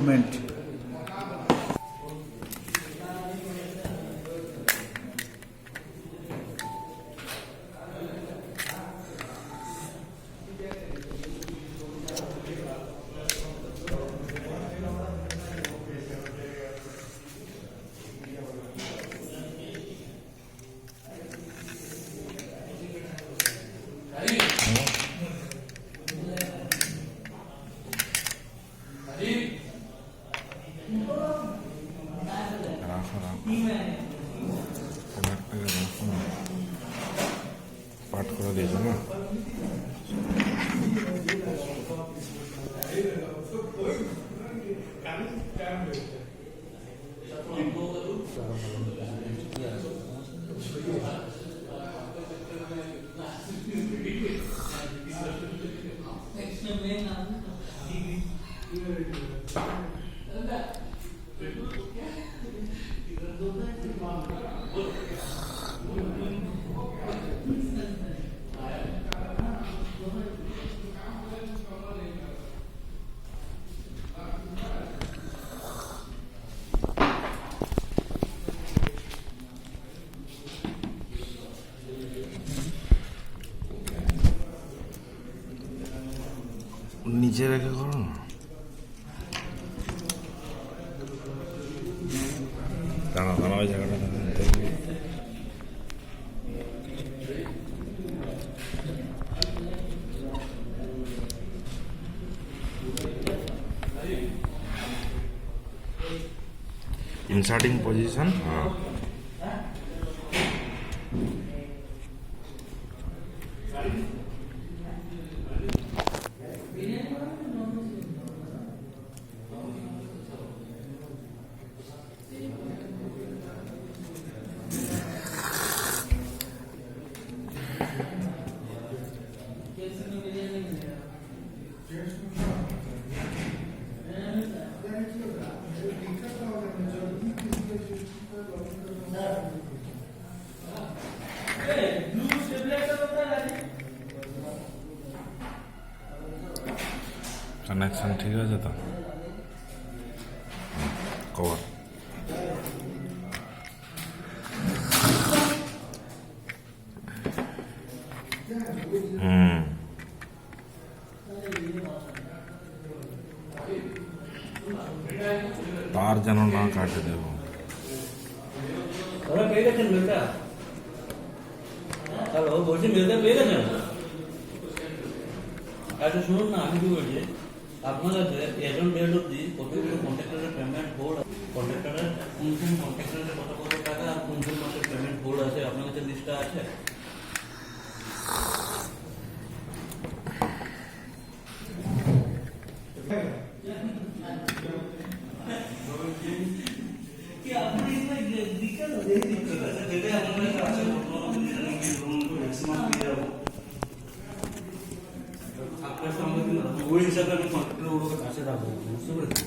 improvement. पाठ করে দিয়েছো না নিচে রেখে করো না দাঁড়া দাঁড়া ওই জায়গাটা inserting position কানেকশন ঠিক আছে তো কভার তার যেন না কাটে দেব হ্যালো বলছি মেলটা পেয়ে গেছেন আচ্ছা শুনুন না আমি কি বলছি আপনার কাছে এখন ডেট অব্দি কতগুলো কন্ট্রাক্টরের পেমেন্ট হোল্ড কন্ট্রাক্টরের কোন কোন কন্ট্রাক্টরের কত কত টাকা আর কোন কোন মাসের পেমেন্ট হোল্ড আছে আপনার কাছে লিস্টটা আছে কি আপনি দিকেন যেটা আমাদের কাছে ম্যাক্সিমাম দিয়ে যাবো আপনার সঙ্গে ওই হিসাবে আমি কন্ট্রাক্টরগুলোকে কাছে রাখবো বুঝতে পেরেছি